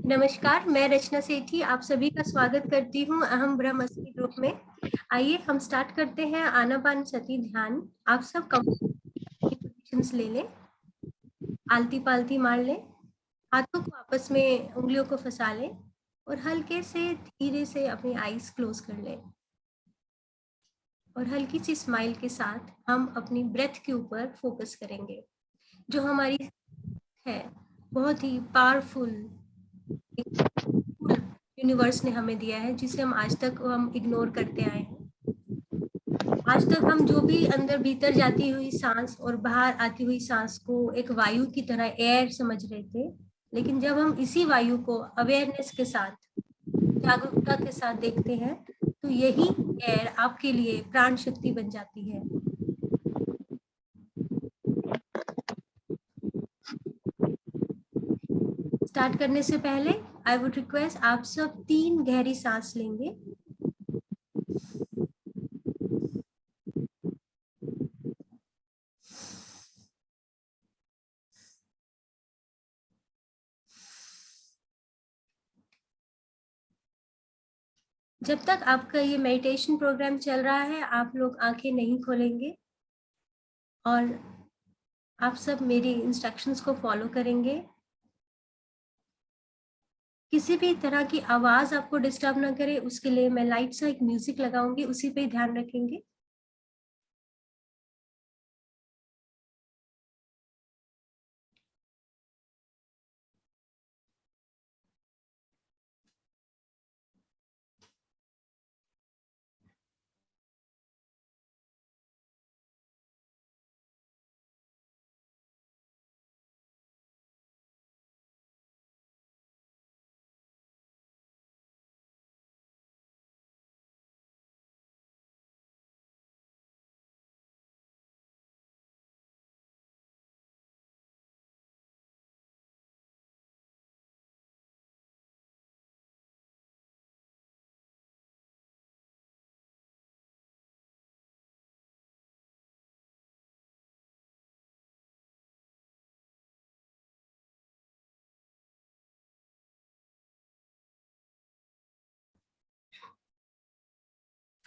नमस्कार, मैं रचना सेठी आप सभी का स्वागत करती हूँ अहम ब्रह्मस्मि ग्रुप में। आइए हम स्टार्ट करते हैं आनापानसति ध्यान। आप सब पोजीशंस ले लें, आलती पालती मार लें, हाथों को आपस में उंगलियों को फंसा लें और हल्के से धीरे से अपनी आईज क्लोज कर लें और हल्की सी स्माइल के साथ हम अपनी ब्रेथ के ऊपर फोकस करेंगे, जो हमारी है बहुत ही पावरफुल यूनिवर्स ने हमें दिया है, जिसे हम आज तक इग्नोर करते आए हैं। आज तक हम जो भी अंदर भीतर जाती हुई सांस और बाहर आती हुई सांस को एक वायु की तरह एयर समझ रहे थे, लेकिन जब हम इसी वायु को अवेयरनेस के साथ, जागरूकता के साथ देखते हैं, तो यही एयर आपके लिए प्राण शक्ति बन जाती है। स्टार्ट करने से पहले आई वुड रिक्वेस्ट आप सब 3 गहरी सांस लेंगे। जब तक आपका ये मेडिटेशन प्रोग्राम चल रहा है, आप लोग आंखें नहीं खोलेंगे और आप सब मेरी इंस्ट्रक्शंस को फॉलो करेंगे। किसी भी तरह की आवाज आपको डिस्टर्ब ना करे, उसके लिए मैं लाइट सा एक म्यूजिक लगाऊंगी, उसी पे ध्यान रखेंगे।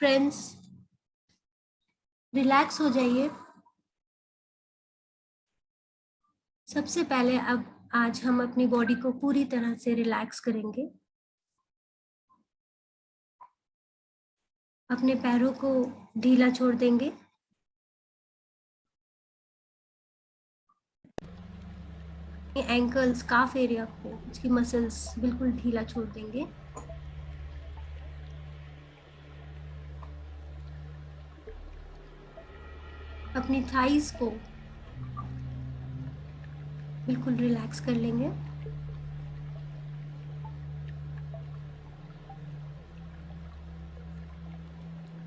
फ्रेंड्स, रिलैक्स हो जाइए। सबसे पहले अब आज हम अपनी बॉडी को पूरी तरह से रिलैक्स करेंगे। अपने पैरों को ढीला छोड़ देंगे। एंकल्स, काफ एरिया को, उसकी मसल्स बिल्कुल ढीला छोड़ देंगे। अपनी थाइस को बिल्कुल रिलैक्स कर लेंगे।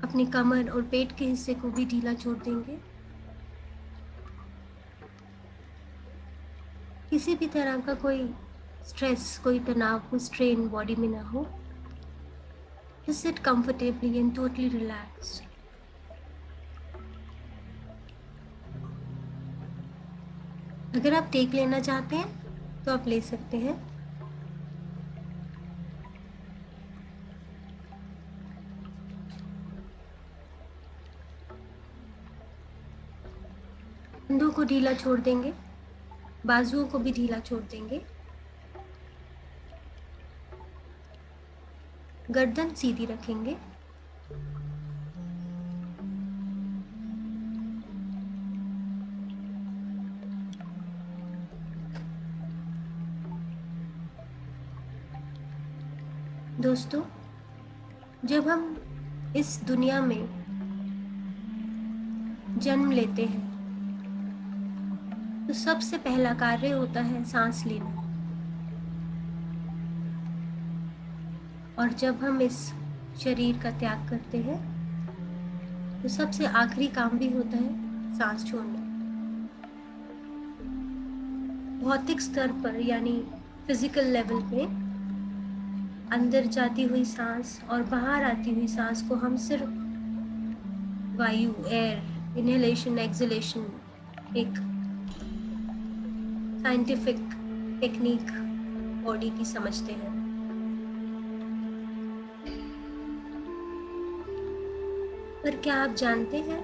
अपनी कमर और पेट के हिस्से को भी ढीला छोड़ देंगे। किसी भी तरह का कोई स्ट्रेस, कोई तनाव, कोई स्ट्रेन बॉडी में ना हो। Just sit comfortably and totally relaxed. अगर आप टेक लेना चाहते हैं तो आप ले सकते हैं। कंधों को ढीला छोड़ देंगे, बाजुओं को भी ढीला छोड़ देंगे। गर्दन सीधी रखेंगे। दोस्तों, जब हम इस दुनिया में जन्म लेते हैं तो सबसे पहला कार्य होता है सांस लेना, और जब हम इस शरीर का त्याग करते हैं तो सबसे आखिरी काम भी होता है सांस छोड़ना। भौतिक स्तर पर यानी फिजिकल लेवल पे अंदर जाती हुई सांस और बाहर आती हुई सांस को हम सिर्फ वायु, एयर, इनहेलेशन, एक्सहेलेशन, एक साइंटिफिक टेक्निक बॉडी की समझते हैं। पर क्या आप जानते हैं,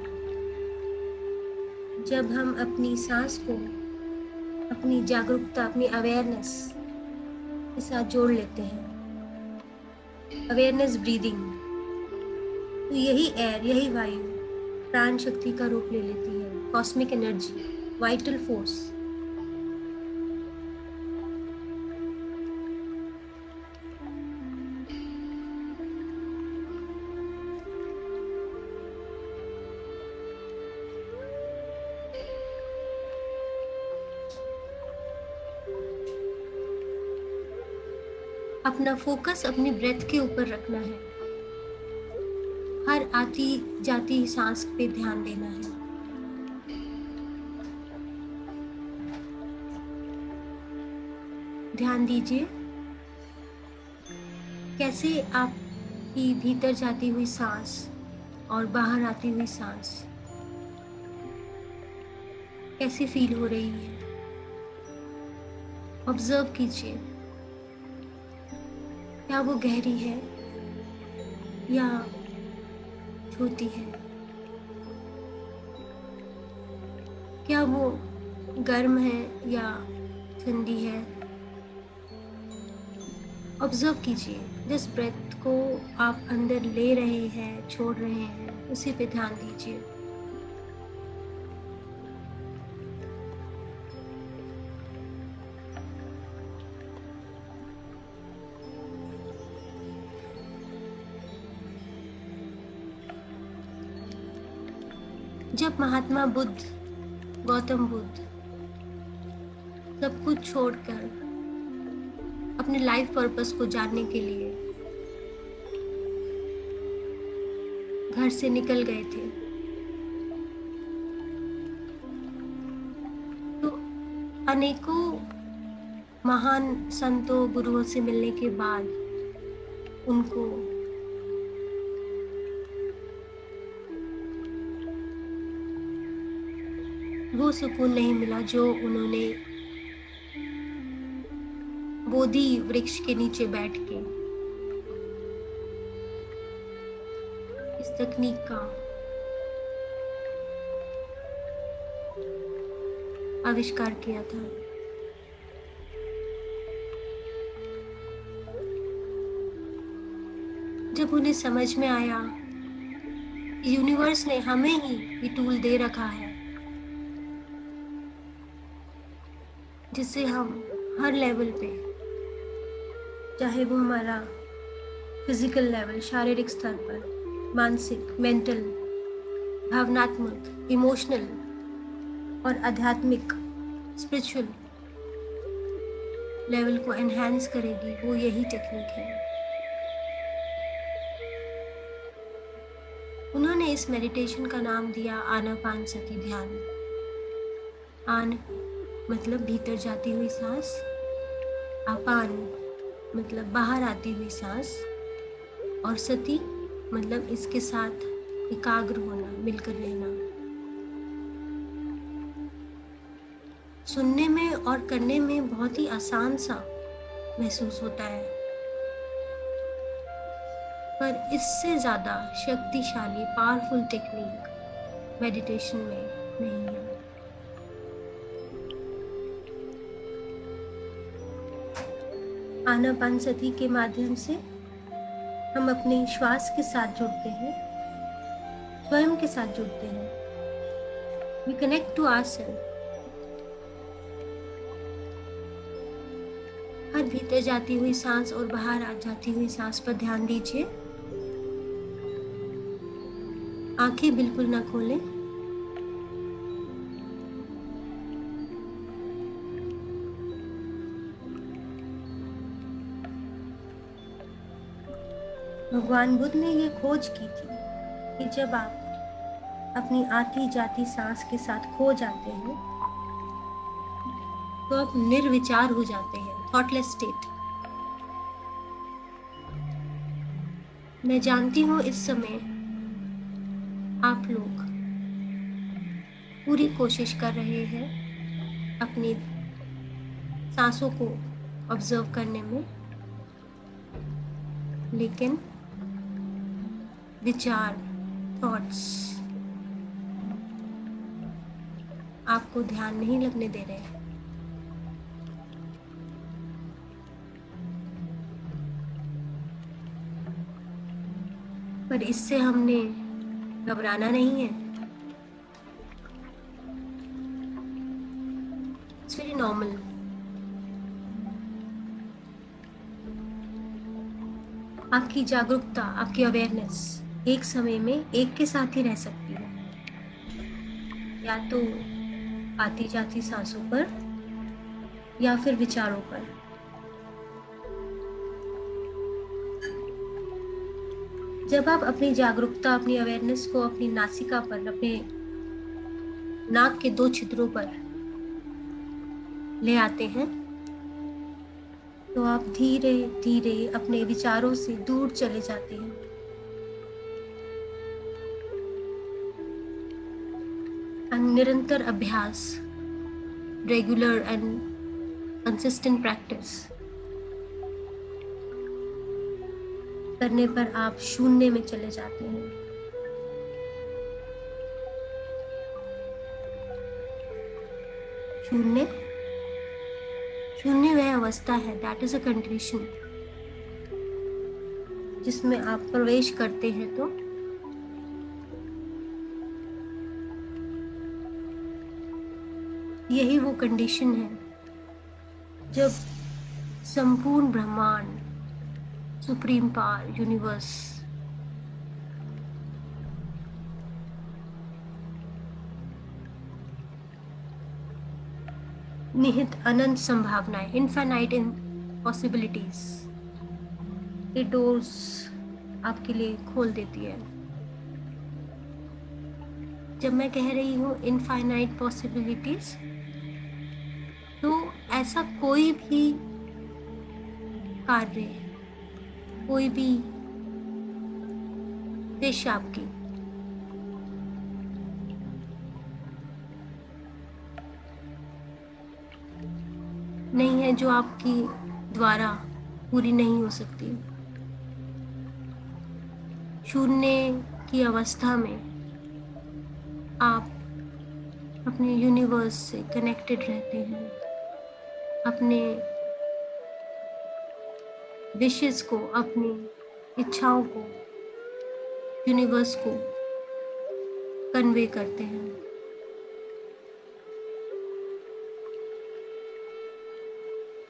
जब हम अपनी सांस को अपनी जागरूकता, अपनी अवेयरनेस के साथ जोड़ लेते हैं, अवेयरनेस ब्रीदिंग, तो यही एयर, यही वायु प्राण शक्ति का रूप ले लेती है, कॉस्मिक एनर्जी, वाइटल फोर्स। अपना फोकस अपनी ब्रेथ के ऊपर रखना है, हर आती जाती सांस पे ध्यान देना है। ध्यान दीजिए कैसे आपकी भीतर जाती हुई सांस और बाहर आती हुई सांस कैसी फील हो रही है। ऑब्जर्व कीजिए, क्या वो गहरी है या छोटी है, क्या वो गर्म है या ठंडी है। ऑब्जर्व कीजिए, जिस ब्रेथ को आप अंदर ले रहे हैं, छोड़ रहे हैं, उसी पे ध्यान दीजिए। जब महात्मा बुद्ध, गौतम बुद्ध सब कुछ छोड़कर अपने लाइफ पर्पस को जानने के लिए घर से निकल गए थे, तो अनेकों महान संतों, गुरुओं से मिलने के बाद उनको वो सुकून नहीं मिला जो उन्होंने बोधि वृक्ष के नीचे बैठ के इस तकनीक का आविष्कार किया था। जब उन्हें समझ में आया, यूनिवर्स ने हमें ही ये टूल दे रखा है जिससे हम हर लेवल पे, चाहे वो हमारा फिजिकल लेवल, शारीरिक स्तर पर, मानसिक, मेंटल, भावनात्मक, इमोशनल और आध्यात्मिक, स्पिरिचुअल लेवल को एनहांस करेगी, वो यही टेक्निक है। उन्होंने इस मेडिटेशन का नाम दिया आनापानसति ध्यान। आन मतलब भीतर जाती हुई सांस, अपान मतलब बाहर आती हुई सांस, और सति मतलब इसके साथ एकाग्र होना, मिलकर रहना। सुनने में और करने में बहुत ही आसान सा महसूस होता है, पर इससे ज्यादा शक्तिशाली, पावरफुल टेक्निक मेडिटेशन में नहीं है। आनापानसति के माध्यम से हम अपने श्वास के साथ जुड़ते हैं, स्वयं के साथ जुड़ते हैं। We connect to ourselves। हर भीतर जाती हुई सांस और बाहर आ जाती हुई सांस पर ध्यान दीजिए। आंखें बिल्कुल ना खोलें। भगवान बुद्ध ने ये खोज की थी कि जब आप अपनी आती जाती सांस के साथ खो जाते हैं तो आप निर्विचार हो जाते हैं, थॉटलेस स्टेट। मैं जानती हूँ इस समय आप लोग पूरी कोशिश कर रहे हैं अपनी सांसों को ऑब्जर्व करने में, लेकिन विचार, थॉट्स आपको ध्यान नहीं लगने दे रहे हैं। पर इससे हमने घबराना नहीं है। It's very normal. आपकी जागरूकता, आपकी अवेयरनेस एक समय में एक के साथ ही रह सकती है, या तो आती जाती सांसों पर या फिर विचारों पर। जब आप अपनी जागरूकता, अपनी अवेयरनेस को अपनी नासिका पर, अपने नाक के 2 छिद्रों पर ले आते हैं, तो आप धीरे धीरे अपने विचारों से दूर चले जाते हैं। निरंतर अभ्यास, रेगुलर एंड कंसिस्टेंट प्रैक्टिस करने पर आप शून्य में चले जाते हैं। शून्य शून्य वह अवस्था है, दैट इज अ कंडीशन, जिसमें आप प्रवेश करते हैं तो यही वो कंडीशन है जब संपूर्ण ब्रह्मांड, सुप्रीम पावर, यूनिवर्स निहित अनंत संभावनाएं, इनफाइनाइट इन पॉसिबिलिटीज के डोर्स आपके लिए खोल देती है। जब मैं कह रही हूँ इनफाइनाइट पॉसिबिलिटीज, तो ऐसा कोई भी कार्य, कोई भी विश आपकी नहीं है जो आपकी द्वारा पूरी नहीं हो सकती। शून्य की अवस्था में आप अपने यूनिवर्स से कनेक्टेड रहते हैं, अपने विशेस को, अपनी इच्छाओं को यूनिवर्स को कन्वे करते हैं।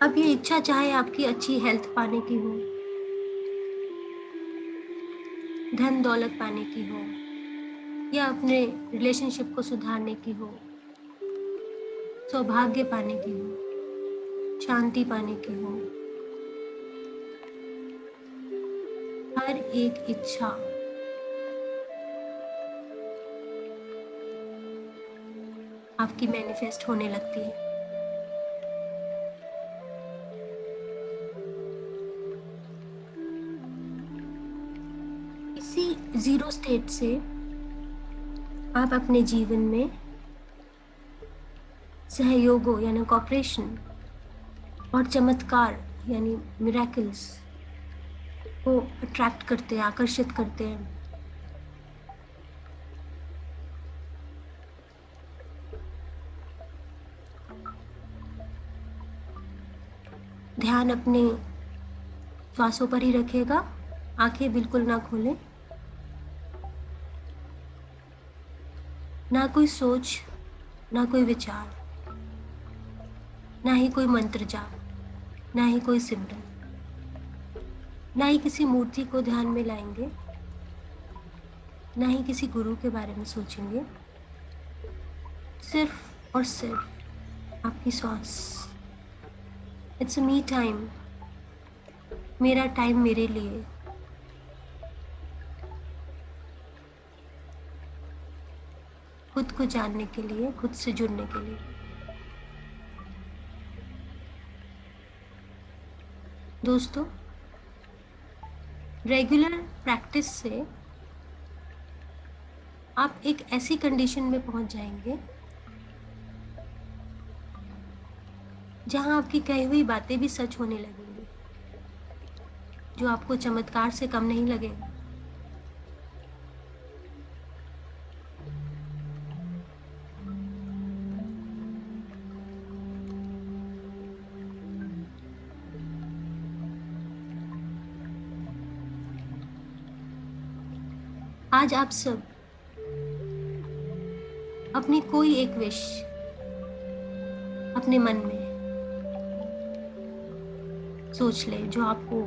अब ये इच्छा चाहे आपकी अच्छी हेल्थ पाने की हो, धन दौलत पाने की हो, या अपने रिलेशनशिप को सुधारने की हो, सौभाग्य पाने की हो, शांति पाने की हो, हर एक इच्छा आपकी मैनिफेस्ट होने लगती है। इसी जीरो स्टेट से आप अपने जीवन में सहयोगों यानी कॉपरेशन और चमत्कार यानी मिरेकल्स को अट्रैक्ट करते हैं, आकर्षित करते हैं। ध्यान अपने श्वासों पर ही रखिएगा, आंखें बिल्कुल ना खोलें। ना कोई सोच, ना कोई विचार, ना ही कोई मंत्र जाप, ना ही कोई सिमरन, ना ही किसी मूर्ति को ध्यान में लाएंगे, ना ही किसी गुरु के बारे में सोचेंगे। सिर्फ और सिर्फ आपकी सांस। इट्स अ मी टाइम, मेरा टाइम मेरे लिए। खुद को जानने के लिए, खुद से जुड़ने के लिए। दोस्तों, रेगुलर प्रैक्टिस से आप एक ऐसी कंडीशन में पहुंच जाएंगे जहां आपकी कही हुई बातें भी सच होने लगेंगी, जो आपको चमत्कार से कम नहीं लगेगा। आज आप सब अपनी कोई एक विश अपने मन में सोच ले जो आपको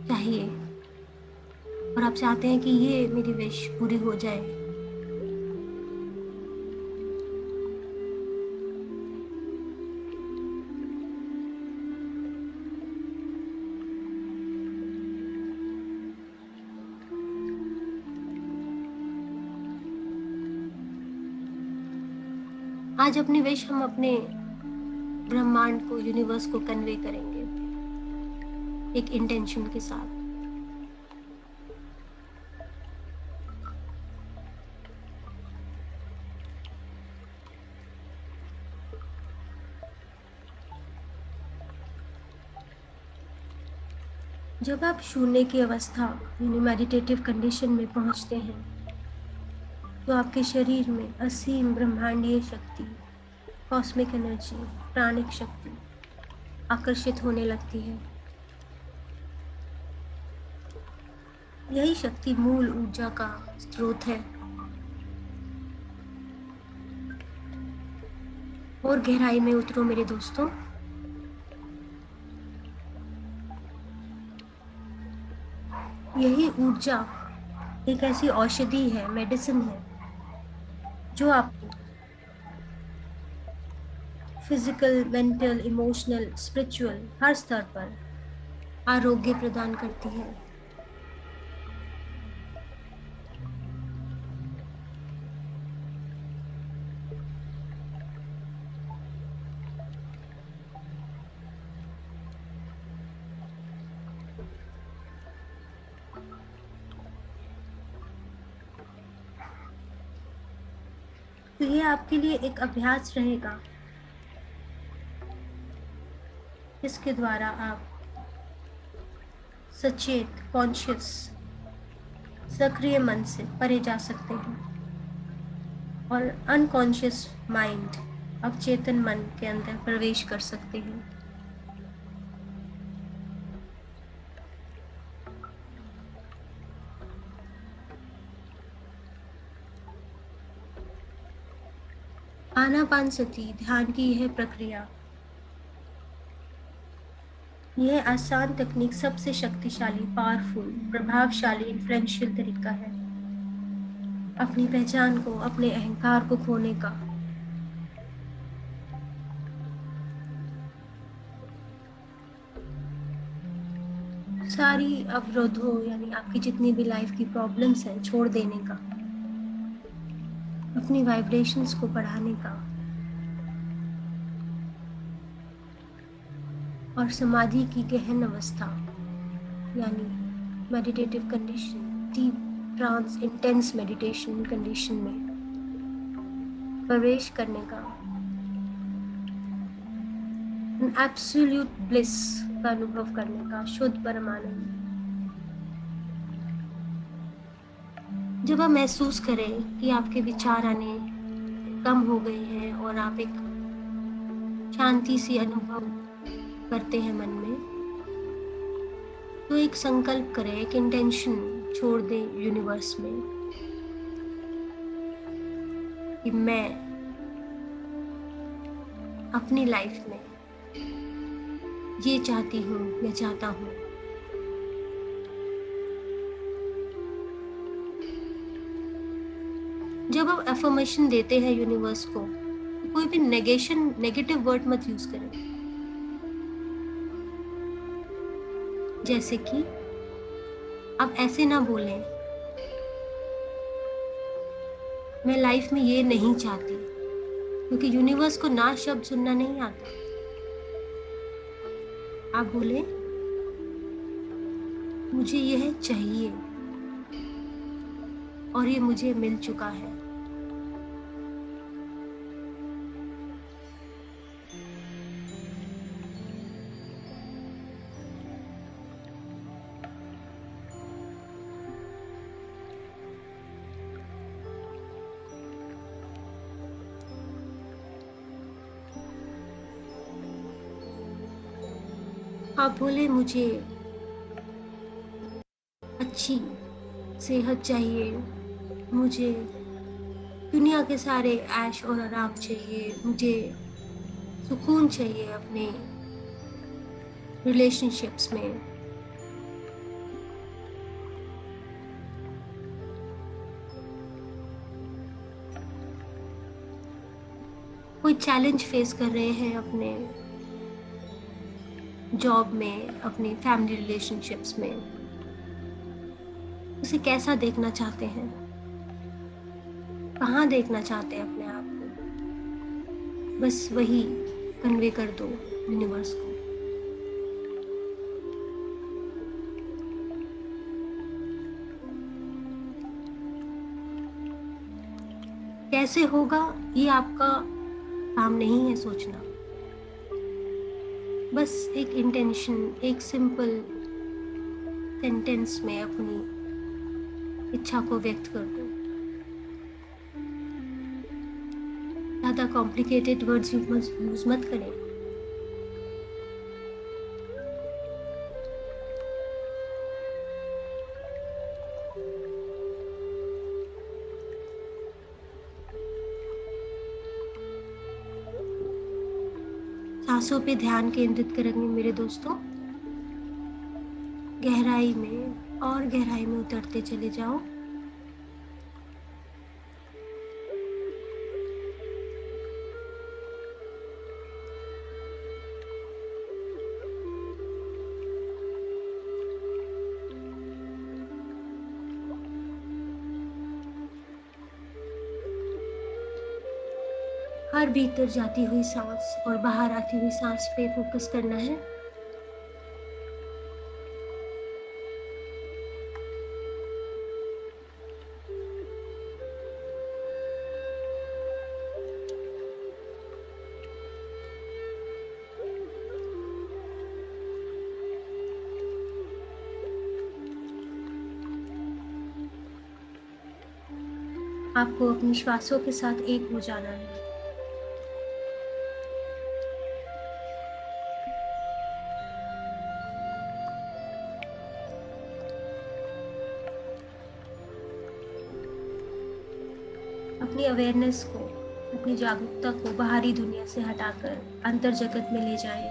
चाहिए, और आप चाहते हैं कि ये मेरी विश पूरी हो जाए। आज अपनी विश हम अपने ब्रह्मांड को, यूनिवर्स को कन्वे करेंगे एक इंटेंशन के साथ। जब आप शून्य की अवस्था यानी मेडिटेटिव कंडीशन में पहुंचते हैं, तो आपके शरीर में असीम ब्रह्मांडीय शक्ति, कॉस्मिक एनर्जी, प्राणिक शक्ति आकर्षित होने लगती है। यही शक्ति मूल ऊर्जा का स्रोत है। और गहराई में उतरो मेरे दोस्तों। यही ऊर्जा एक ऐसी औषधि है, मेडिसिन है, जो आपको फिजिकल, मेंटल, इमोशनल, स्पिरिचुअल हर स्तर पर आरोग्य प्रदान करती है। तो ये आपके लिए एक अभ्यास रहेगा, जिसके द्वारा आप सचेत, कॉन्शियस, सक्रिय मन से परे जा सकते हैं और अनकॉन्शियस माइंड, अवचेतन मन के अंदर प्रवेश कर सकते हैं। आनापानसती ध्यान की यह प्रक्रिया, यह आसान तकनीक सबसे शक्तिशाली, पावरफुल, प्रभावशाली, इन्फ्लुएंशियल तरीका है अपनी पहचान को, अपने अहंकार को खोने का। सारी अवरोधों यानी आपकी जितनी भी लाइफ की प्रॉब्लम्स हैं छोड़ देने का, अपनी वाइब्रेशंस को बढ़ाने का, और समाधि की गहन अवस्था यानी meditative condition, deep trance, intense meditation condition में प्रवेश करने का, एब्सोल्यूट ब्लिस का अनुभव करने का, शुद्ध परमानंद। जब आप महसूस करें कि आपके विचार आने कम हो गए हैं और आप एक शांति सी अनुभव करते हैं मन में, तो एक संकल्प करें, एक इंटेंशन छोड़ दें यूनिवर्स में कि मैं अपनी लाइफ में ये चाहती हूँ या चाहता हूँ। जब आप अफर्मेशन देते हैं यूनिवर्स को, तो कोई भी नेगेटिव वर्ड मत यूज करें। जैसे कि आप ऐसे ना बोलें, मैं लाइफ में ये नहीं चाहती, क्योंकि यूनिवर्स को ना शब्द सुनना नहीं आता। आप बोले, मुझे यह चाहिए और ये मुझे मिल चुका है। आप बोले मुझे अच्छी सेहत चाहिए, मुझे दुनिया के सारे ऐश और आराम चाहिए, मुझे सुकून चाहिए अपने रिलेशनशिप्स में। कोई चैलेंज फेस कर रहे हैं अपने जॉब में, अपने फैमिली रिलेशनशिप्स में, उसे कैसा देखना चाहते हैं, कहाँ देखना चाहते हैं अपने आप को, बस वही कन्वे कर दो यूनिवर्स को। कैसे होगा ये आपका काम नहीं है सोचना, बस एक इंटेंशन, एक सिंपल सेंटेंस में अपनी इच्छा को व्यक्त कर दो। ज़्यादा कॉम्प्लिकेटेड वर्ड्स यूज मत करें। सांसों पे ध्यान केंद्रित करेंगे मेरे दोस्तों। गहराई में और गहराई में उतरते चले जाओ। हर भीतर जाती हुई सांस और बाहर आती हुई सांस पे फोकस करना है। आपको अपनी श्वासों के साथ एक हो जाना है। अपनी अवेयरनेस को, अपनी जागरूकता को बाहरी दुनिया से हटाकर अंतर जगत में ले जाएं।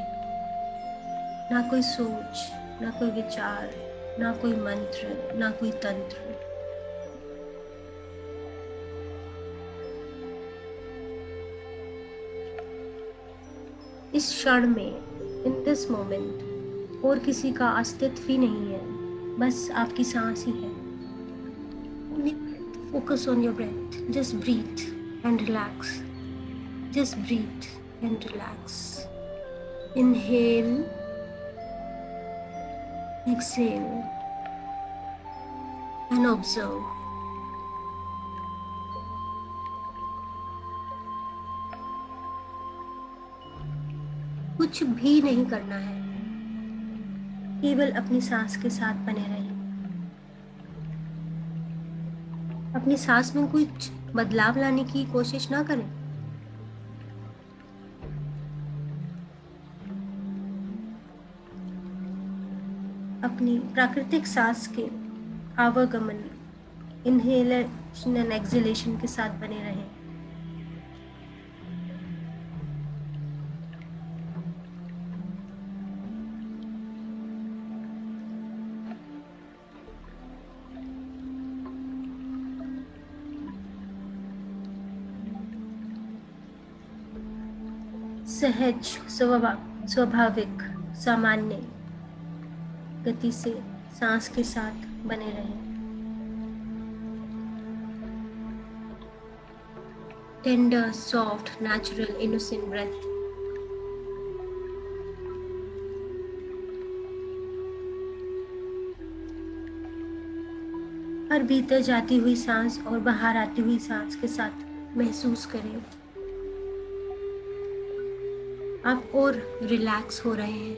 ना कोई सोच, ना कोई विचार, ना कोई मंत्र, ना कोई तंत्र। इस क्षण में, इन दिस मोमेंट, और किसी का अस्तित्व ही नहीं है, बस आपकी सांस ही है। Focus on your breath. Just breathe and relax. Just breathe and relax. Inhale, exhale, and observe. कुछ भी नहीं करना है, केवल अपनी सांस के साथ बने रहें। अपनी सांस में कुछ बदलाव लाने की कोशिश ना करें। अपनी प्राकृतिक सांस के आवागमन, इनहेलेशन एंड एक्सहेलेशन के साथ बने रहें। सहज, स्वाभाविक, सामान्य गति से सांस के साथ बने रहें। Tender, soft, natural, innocent breath. हर भीतर जाती हुई सांस और बाहर आती हुई सांस के साथ महसूस करें आप और रिलैक्स हो रहे हैं।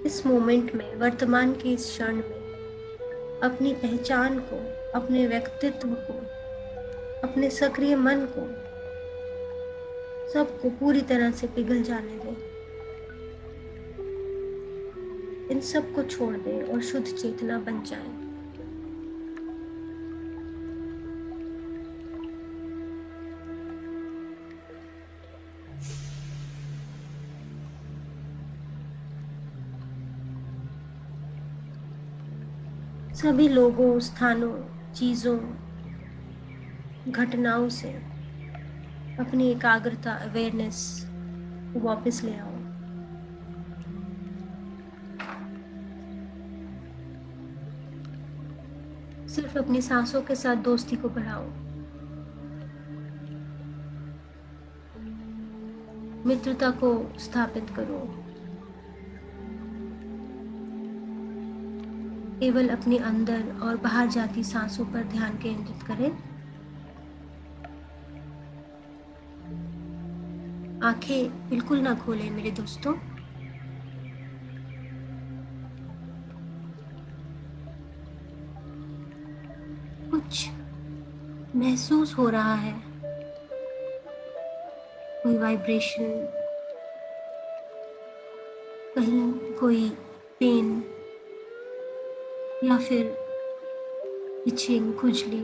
इस मोमेंट में, वर्तमान के इस क्षण में अपनी पहचान को, अपने व्यक्तित्व को, अपने सक्रिय मन को, सबको पूरी तरह से पिघल जाने दें। इन सब को छोड़ दें और शुद्ध चेतना बन जाएं। सभी लोगों, स्थानों, चीजों, घटनाओं से अपनी एकाग्रता, अवेयरनेस को वापस ले आओ। सिर्फ अपनी सांसों के साथ दोस्ती को बढ़ाओ। मित्रता को स्थापित करो। केवल अपने अंदर और बाहर जाती सांसों पर ध्यान केंद्रित करें। आंखें बिल्कुल ना खोलें मेरे दोस्तों। कुछ महसूस हो रहा है, कोई वाइब्रेशन, कहीं कोई पेन या फिर इचिंग, खुजली।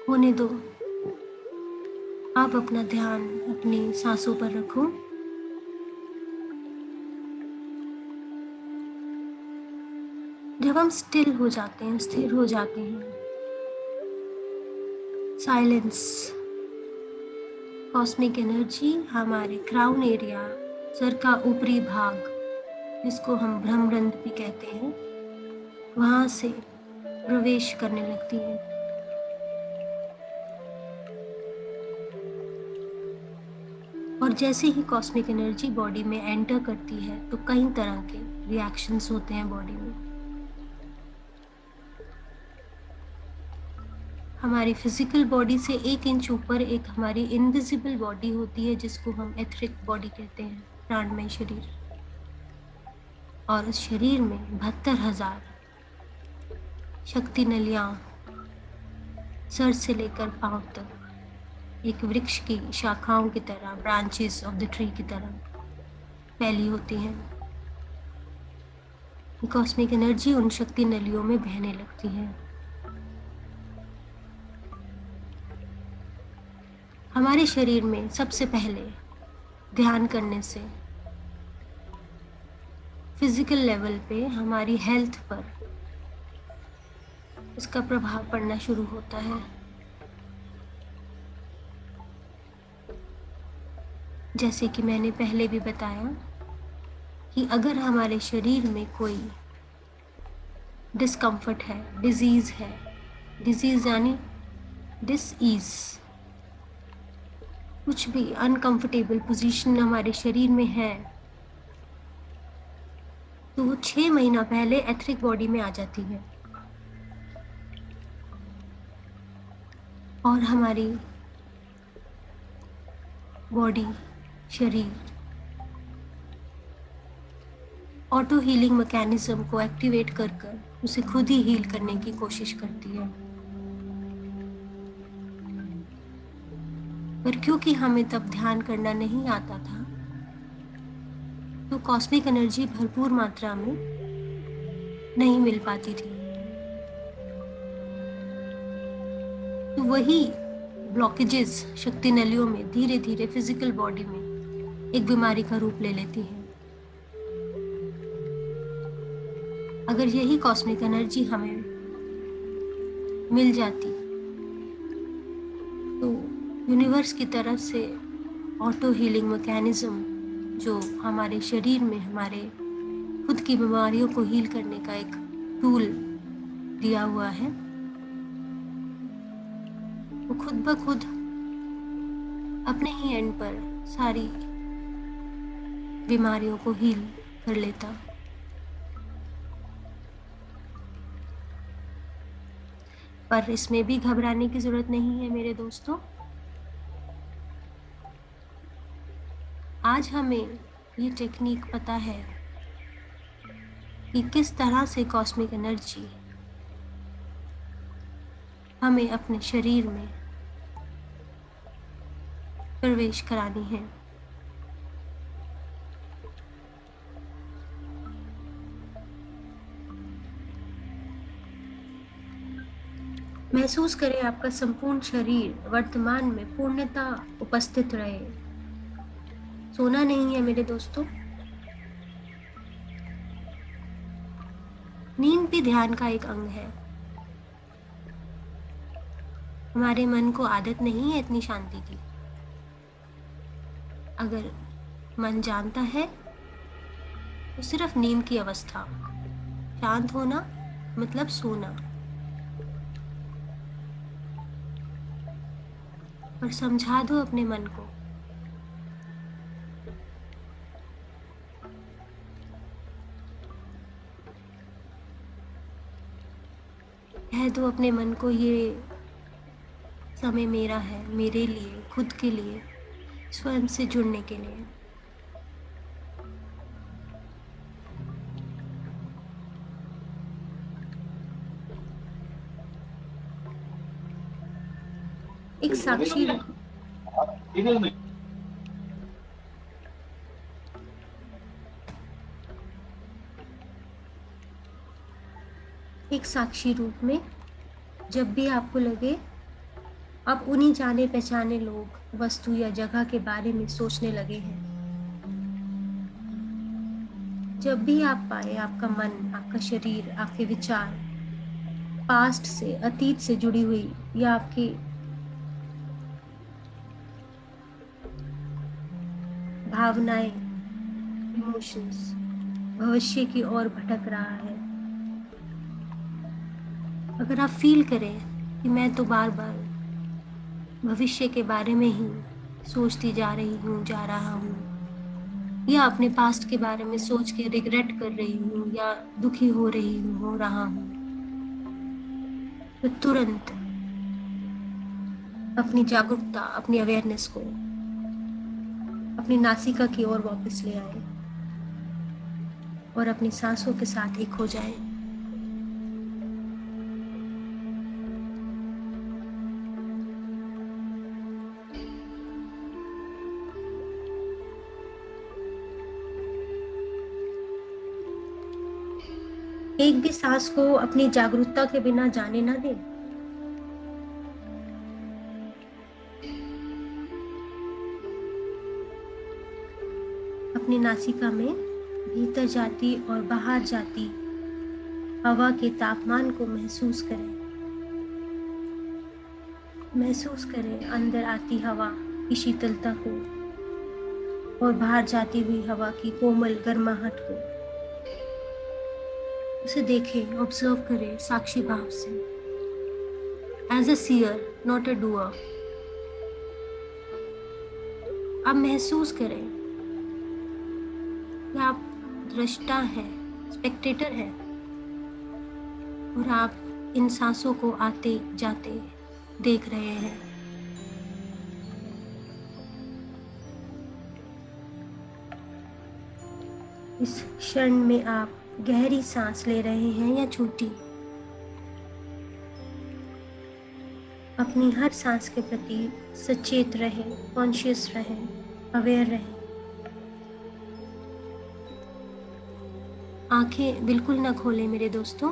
होने दो। आप अपना ध्यान अपनी सांसों पर रखो। जब हम स्टिल हो जाते हैं, स्थिर हो जाते हैं, साइलेंस, कॉस्मिक एनर्जी हमारे क्राउन एरिया, सर का ऊपरी भाग, जिसको हम ब्रह्मरंध्र भी कहते हैं, वहां से प्रवेश करने लगती है। और जैसे ही कॉस्मिक एनर्जी बॉडी में एंटर करती है तो कई तरह के रिएक्शंस होते हैं बॉडी में। हमारी फिजिकल बॉडी से 1 इंच ऊपर एक हमारी इनविजिबल बॉडी होती है, जिसको हम एथरिक बॉडी कहते हैं, प्राणमय शरीर। और उस शरीर में 72,000 शक्ति नलियां सर से लेकर पांव तक एक वृक्ष की शाखाओं की तरह, ब्रांचेस ऑफ द ट्री की तरह फैली होती हैं। कॉस्मिक एनर्जी उन शक्ति नलियों में बहने लगती है। हमारे शरीर में सबसे पहले ध्यान करने से फिजिकल लेवल पे हमारी हेल्थ पर इसका प्रभाव पड़ना शुरू होता है। जैसे कि मैंने पहले भी बताया कि अगर हमारे शरीर में कोई डिस्कम्फर्ट है, डिजीज है, डिजीज यानी डिसईज, कुछ भी अनकंफर्टेबल पोजीशन हमारे शरीर में है, तो वो 6 महीना पहले एथरिक बॉडी में आ जाती है और हमारी बॉडी, शरीर ऑटो हीलिंग मैकेनिज्म को एक्टिवेट कर उसे खुद ही हील करने की कोशिश करती है। पर क्योंकि हमें तब ध्यान करना नहीं आता था, तो कॉस्मिक एनर्जी भरपूर मात्रा में नहीं मिल पाती थी। तो वही ब्लॉकेजेस शक्ति नलियों में धीरे धीरे फिजिकल बॉडी में एक बीमारी का रूप ले लेती है। अगर यही कॉस्मिक एनर्जी हमें मिल जाती तो यूनिवर्स की तरफ से ऑटो हीलिंग मैकेनिज्म, जो हमारे शरीर में हमारे खुद की बीमारियों को हील करने का एक टूल दिया हुआ है, वो खुद ब खुद अपने ही एंड पर सारी बीमारियों को हील कर लेता। पर इसमें भी घबराने की जरूरत नहीं है मेरे दोस्तों। आज हमें ये टेक्निक पता है कि किस तरह से कॉस्मिक एनर्जी हमें अपने शरीर में प्रवेश करानी है। महसूस करें आपका संपूर्ण शरीर वर्तमान में पूर्णतः उपस्थित रहे। सोना नहीं है मेरे दोस्तों। नींद भी ध्यान का एक अंग है। हमारे मन को आदत नहीं है इतनी शांति की। अगर मन जानता है तो सिर्फ नींद की अवस्था, शांत होना मतलब सोना। और समझा दो अपने मन को, कह दो अपने मन को, ये समय मेरा है, मेरे लिए, खुद के लिए, स्वयं से जुड़ने के लिए। एक साक्षी रूप, एक साक्षी रूप में जब भी आपको लगे आप उन्हीं जाने पहचाने लोग, वस्तु या जगह के बारे में सोचने लगे हैं, जब भी आप पाए आपका मन, आपका शरीर, आपके विचार पास्ट से, अतीत से जुड़ी हुई या आपकी भावनाएं, इमोशंस भविष्य की ओर भटक रहा है, अगर आप फील करें कि मैं तो बार बार भविष्य के बारे में ही सोचती जा रही हूँ, जा रहा हूँ, या अपने पास्ट के बारे में सोच के रिग्रेट कर रही हूँ या दुखी हो रही हूँ, हो रहा हूँ, तो तुरंत अपनी जागरूकता, अपनी अवेयरनेस को अपनी नासिका की ओर वापस ले आए और अपनी सांसों के साथ एक हो जाए। एक भी सांस को अपनी जागरूकता के बिना जाने ना दें। अपनी नासिका में भीतर जाती और बाहर जाती हवा के तापमान को महसूस करें। महसूस करें अंदर आती हवा की शीतलता को और बाहर जाती हुई हवा की कोमल गर्माहट को। उसे देखें, ऑब्जर्व करें साक्षी भाव से, as a seer not a doer. आप महसूस करें कि आप दृष्टा हैं, स्पेक्टेटर हैं, और आप इन सांसों को आते जाते देख रहे हैं। इस क्षण में आप गहरी सांस ले रहे हैं या छोटी, अपनी हर सांस के प्रति सचेत रहें, कॉन्शियस रहें, अवेयर रहें। आंखें बिल्कुल ना खोलें मेरे दोस्तों।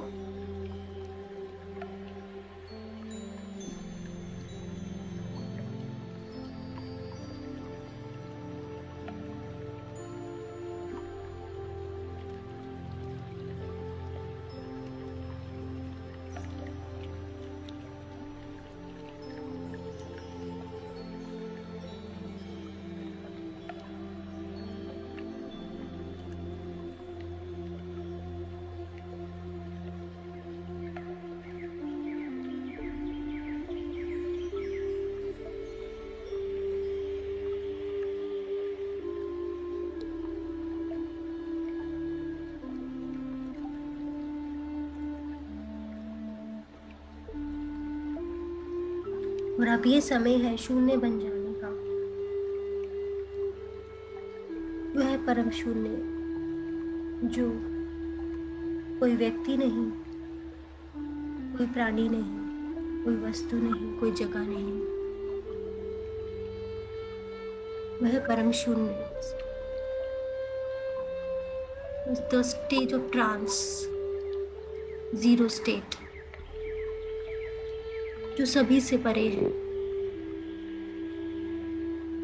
और अब ये समय है शून्य बन जाने का। जो है परम शून्य, जो कोई व्यक्ति नहीं, कोई प्राणी नहीं, कोई वस्तु नहीं, कोई जगह नहीं। वह परम शून्य, the state of trance, zero state, जो सभी से परे है,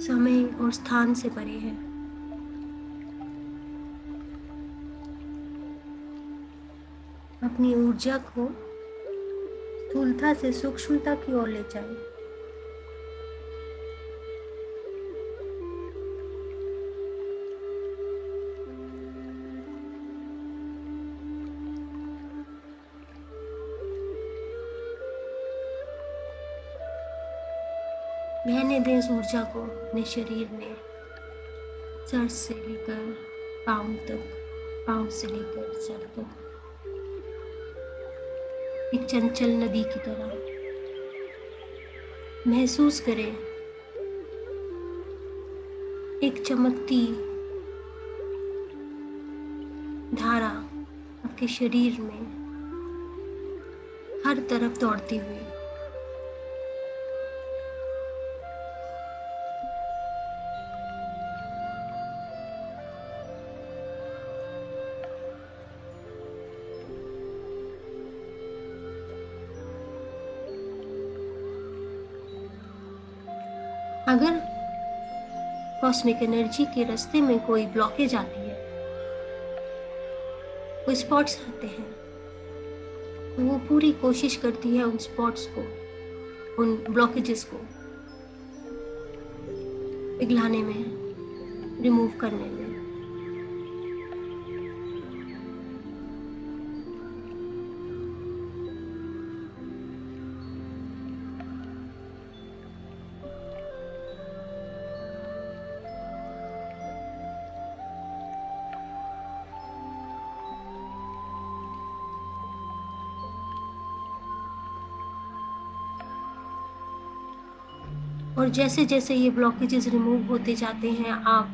समय और स्थान से परे है। अपनी ऊर्जा को स्थूलता से सूक्ष्मता की ओर ले जाए। बहने दें इस ऊर्जा को अपने शरीर में, सर से लेकर पांव तक, पांव से लेकर सर तक, एक चंचल नदी की तरह। महसूस करें एक चमकती धारा आपके शरीर में हर तरफ दौड़ती हुई। अगर कॉस्मिक एनर्जी के रास्ते में कोई ब्लॉकेज आती है, कोई स्पॉट्स आते हैं, तो वो पूरी कोशिश करती है उन स्पॉट्स को, उन ब्लॉकेजेस को पिघलाने में, रिमूव करने में। और जैसे जैसे ये ब्लॉकेजेस रिमूव होते जाते हैं, आप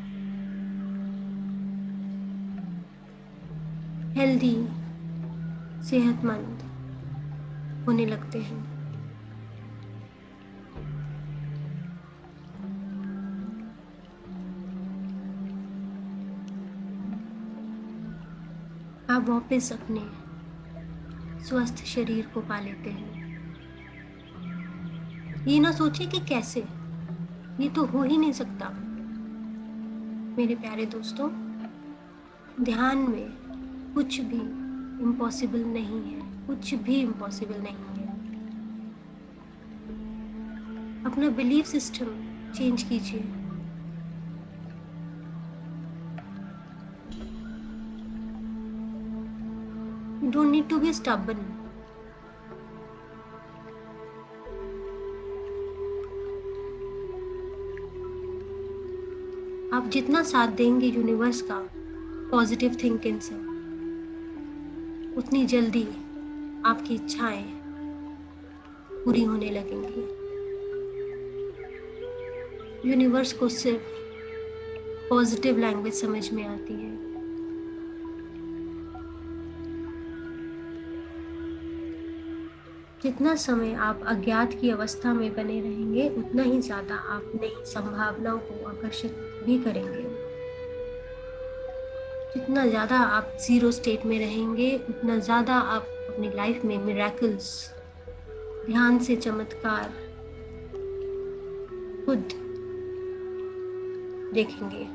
हेल्दी, सेहतमंद होने लगते हैं। आप वापस अपने स्वस्थ शरीर को पा लेते हैं। ये ना सोचे कि कैसे, ये तो हो ही नहीं सकता। मेरे प्यारे दोस्तों, ध्यान में कुछ भी इम्पॉसिबल नहीं है, कुछ भी इम्पॉसिबल नहीं है। अपना बिलीफ सिस्टम चेंज कीजिए। You don't need to be stubborn. आप जितना साथ देंगे यूनिवर्स का पॉजिटिव थिंकिंग से, उतनी जल्दी आपकी इच्छाएं पूरी होने लगेंगी। यूनिवर्स को सिर्फ पॉजिटिव लैंग्वेज समझ में आती है। जितना समय आप अज्ञात की अवस्था में बने रहेंगे, उतना ही ज्यादा आप नई संभावनाओं को आकर्षित भी करेंगे। जितना ज्यादा आप जीरो स्टेट में रहेंगे, उतना ज्यादा आप अपनी लाइफ में मिरेकल्स, ध्यान से चमत्कार खुद देखेंगे।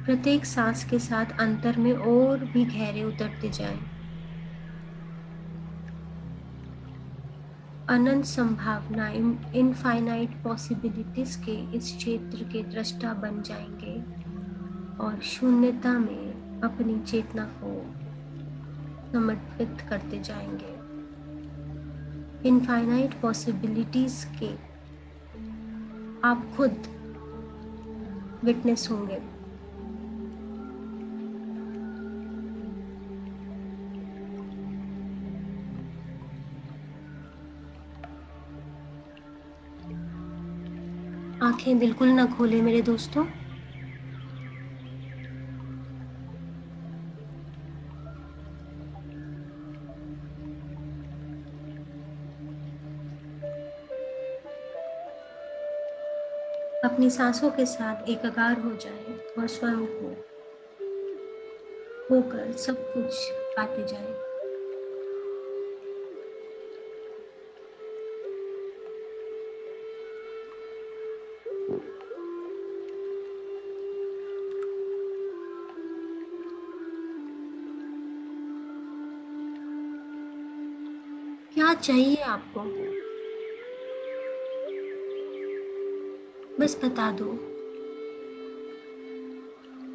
प्रत्येक सांस के साथ अंतर में और भी गहरे उतरते जाएं। अनंत संभावना, इनफाइनाइट पॉसिबिलिटीज के इस क्षेत्र के दृष्टा बन जाएंगे और शून्यता में अपनी चेतना को समर्पित करते जाएंगे। इनफाइनाइट पॉसिबिलिटीज के आप खुद विटनेस होंगे। आंखें बिल्कुल ना खोलें मेरे दोस्तों। अपनी सांसों के साथ एकाकार हो जाए और स्वयं को होकर सब कुछ पाते जाए। क्या चाहिए आपको, बस बता दो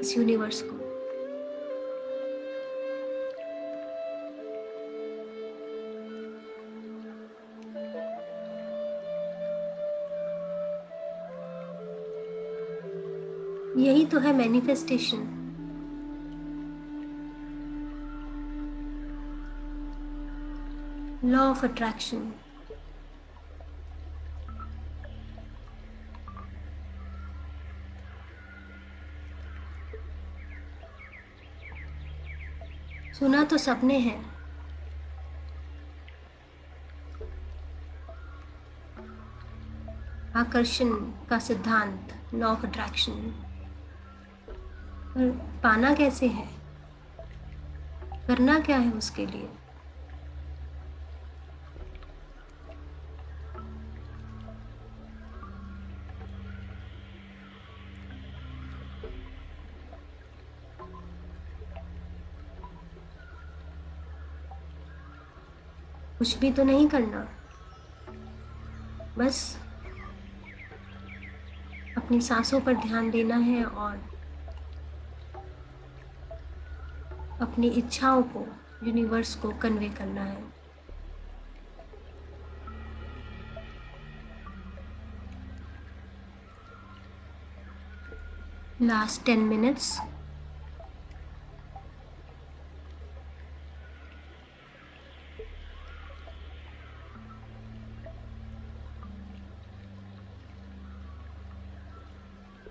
इस यूनिवर्स को। यही तो है मैनिफेस्टेशन। Law of attraction. सुना तो सपने हैं, आकर्षण का सिद्धांत, लॉ ऑफ अट्रैक्शन। पर पाना कैसे है, करना क्या है उसके लिए? कुछ भी तो नहीं करना, बस अपनी सांसों पर ध्यान देना है और अपनी इच्छाओं को यूनिवर्स को कन्वे करना है। Last 10 minutes.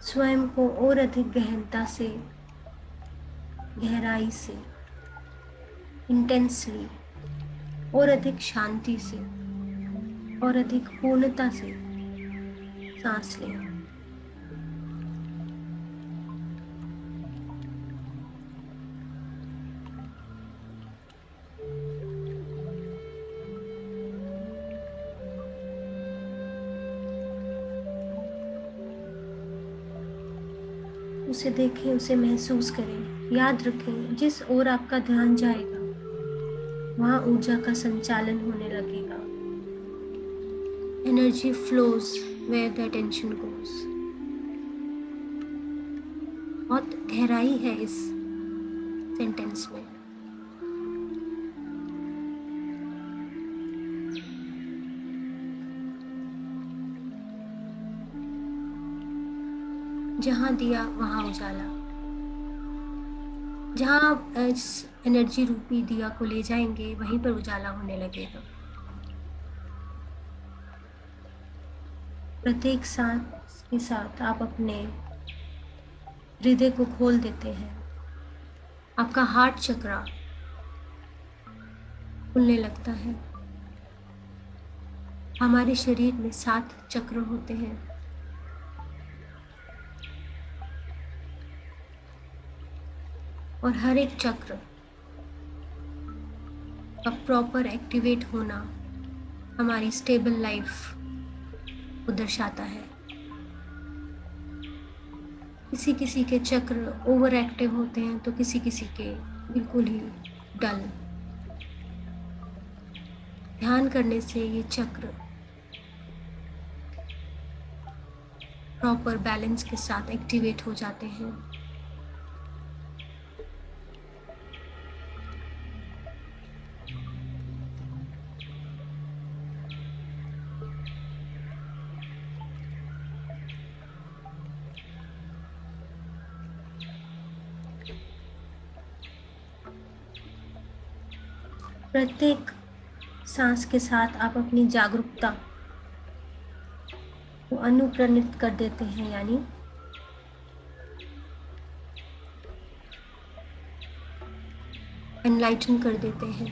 स्वयं को और अधिक गहनता से, गहराई से, इंटेंसली, और अधिक शांति से और अधिक पूर्णता से सांस लें। उसे देखें, उसे महसूस करें। याद रखें, जिस ओर आपका ध्यान जाएगा वहां ऊर्जा का संचालन होने लगेगा। Energy flows where the attention goes. बहुत गहराई है इस सेंटेंस में। जहां दिया वहां उजाला। जहां आप इस एनर्जी रूपी दिया को ले जाएंगे वहीं पर उजाला होने लगेगा। प्रत्येक सांस के साथ आप अपने हृदय को खोल देते हैं। आपका हार्ट चक्रा खुलने लगता है। हमारे शरीर में 7 चक्र होते हैं और हर एक चक्र का प्रॉपर एक्टिवेट होना हमारी स्टेबल लाइफ को दर्शाता है। किसी किसी के चक्र ओवर एक्टिव होते हैं तो किसी किसी के बिल्कुल ही डल। ध्यान करने से ये चक्र प्रॉपर बैलेंस के साथ एक्टिवेट हो जाते हैं। प्रत्येक सांस के साथ आप अपनी जागरूकता को अनुप्राणित कर देते हैं, यानी एनलाइटन कर देते हैं।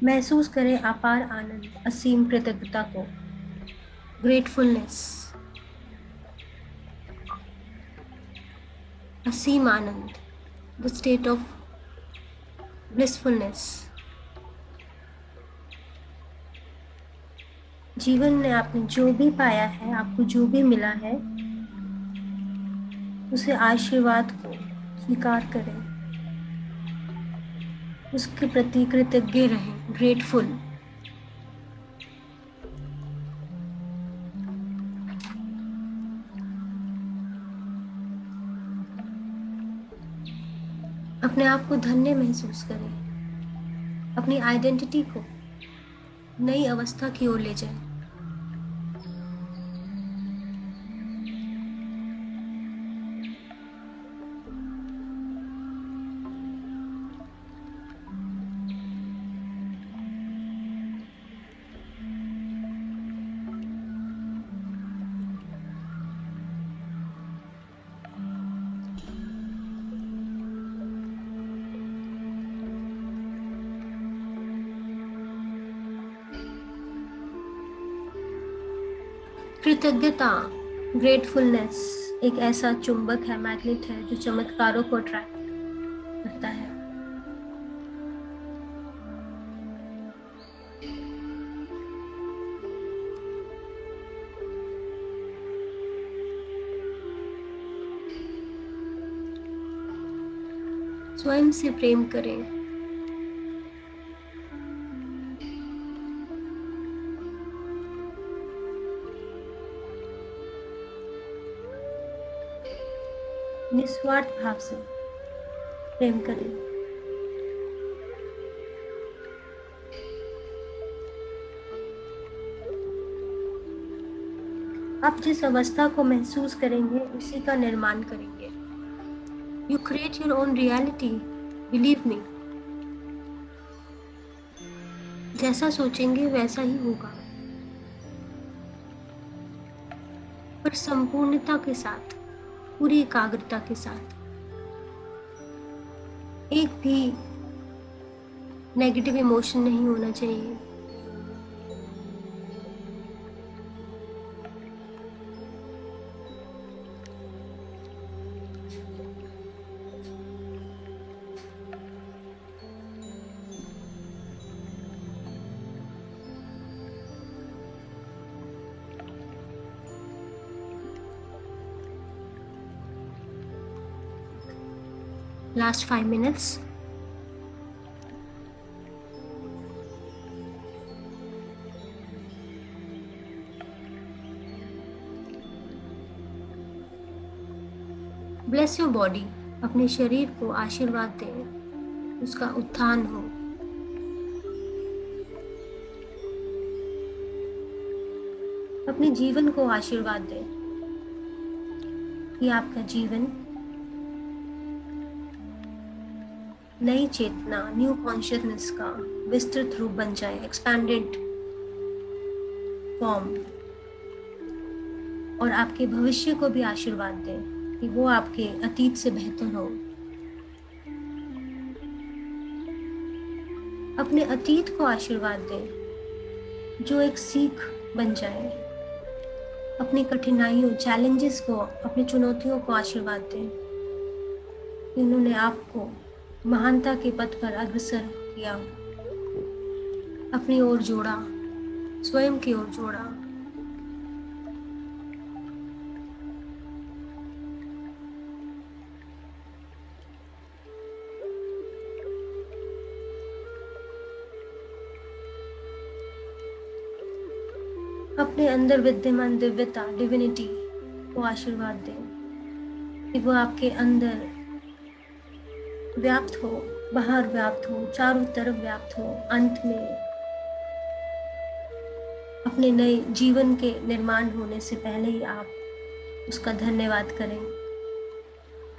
महसूस करें अपार आनंद, असीम कृतज्ञता को, ग्रेटफुलनेस, असीम आनंद, द स्टेट ऑफ ब्लिसफुलनेस। जीवन में आपने जो भी पाया है, आपको जो भी मिला है, उसे आशीर्वाद को स्वीकार करें, उसके प्रति कृतज्ञ रहें, ग्रेटफुल। अपने आप को धन्य महसूस करें, अपनी आइडेंटिटी को नई अवस्था की ओर ले जाएं। कृतज्ञता, ग्रेटफुलनेस एक ऐसा चुंबक है, मैग्नेट है, जो चमत्कारों को अट्रैक्ट करता है। स्वयं से प्रेम करें, निस्वार्थ भाव से प्रेम करें। आप जिस अवस्था को महसूस करेंगे, उसी का निर्माण करेंगे। You create your own reality, believe me. जैसा सोचेंगे वैसा ही होगा, पर संपूर्णता के साथ, पूरी एकाग्रता के साथ। एक भी नेगेटिव इमोशन नहीं होना चाहिए। Last 5 minutes. Bless your body. अपने शरीर को आशीर्वाद दें, उसका उत्थान हो। अपने जीवन को आशीर्वाद दें कि आपका जीवन नई चेतना, न्यू कॉन्शियसनेस का विस्तृत रूप बन जाए, एक्सपैंडेड फॉर्म। और आपके भविष्य को भी आशीर्वाद दें कि वो आपके अतीत से बेहतर हो। अपने अतीत को आशीर्वाद दें, जो एक सीख बन जाए। अपनी कठिनाइयों, चैलेंजेस को, अपनी चुनौतियों को आशीर्वाद दें कि उन्होंने आपको महानता के पथ पर अग्रसर किया, अपनी ओर जोड़ा, स्वयं की ओर जोड़ा। अपने अंदर विद्यमान दिव्यता, डिविनिटी को आशीर्वाद दें कि वो आपके अंदर व्याप्त हो, बाहर व्याप्त हो, चारों तरफ व्याप्त हो। अंत में अपने नए जीवन के निर्माण होने से पहले ही आप उसका धन्यवाद करें।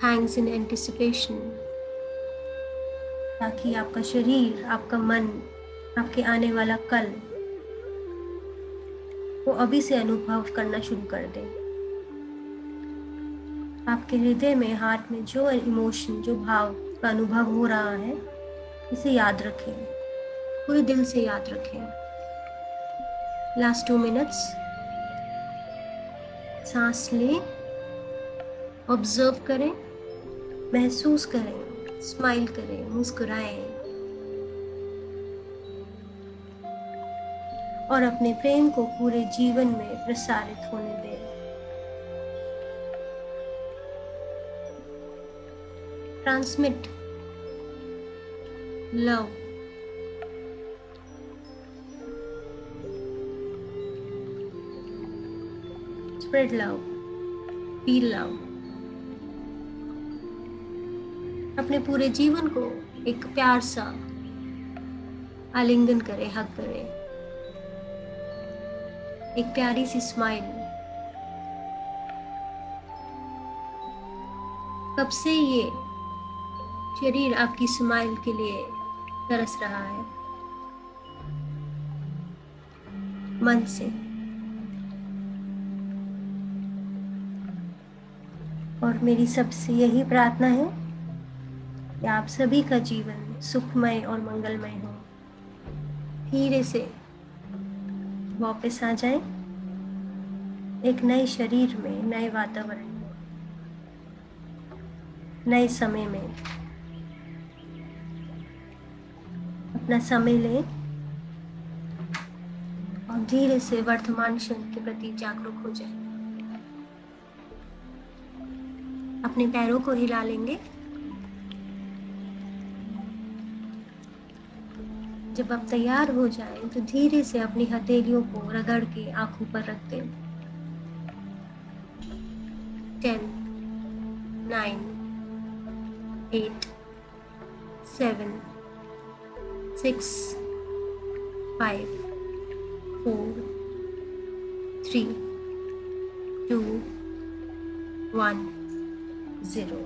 Thanks in anticipation. ताकि आपका शरीर, आपका मन, आपके आने वाला कल को अभी से अनुभव करना शुरू कर दें। आपके हृदय में, हार्ट में जो इमोशन, जो भाव का अनुभव हो रहा है, इसे याद रखें, पूरे दिल से याद रखें। लास्ट 2 मिनट्स सांस लें, ऑब्जर्व करें, महसूस करें, स्माइल करें, मुस्कुराएं और अपने प्रेम को पूरे जीवन में प्रसारित होने दें। Transmit love, spread love, feel love. अपने पूरे जीवन को एक प्यार सा आलिंगन करें, हग करें, एक प्यारी सी स्माइल। कब से ये शरीर आपकी स्माइल के लिए तरस रहा है? मन से। और मेरी सबसे यही प्रार्थना है कि आप सभी का जीवन सुखमय और मंगलमय हो। धीरे से वापस आ जाएं, एक नए शरीर में, नए वातावरण में, नए समय में। अपना समय लें और धीरे से वर्तमान क्षण के प्रति जागरूक हो जाएं। अपने पैरों को हिला लेंगे। जब आप तैयार हो जाएं तो धीरे से अपनी हथेलियों को रगड़ के आंखों पर रख दें। 10, 9, 8, 7, 6, 5, 4, 3, 2, 1, 0।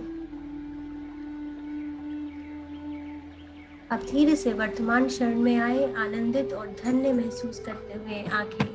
आप धीरे से वर्तमान क्षण में आए, आनंदित और धन्य महसूस करते हुए आंखें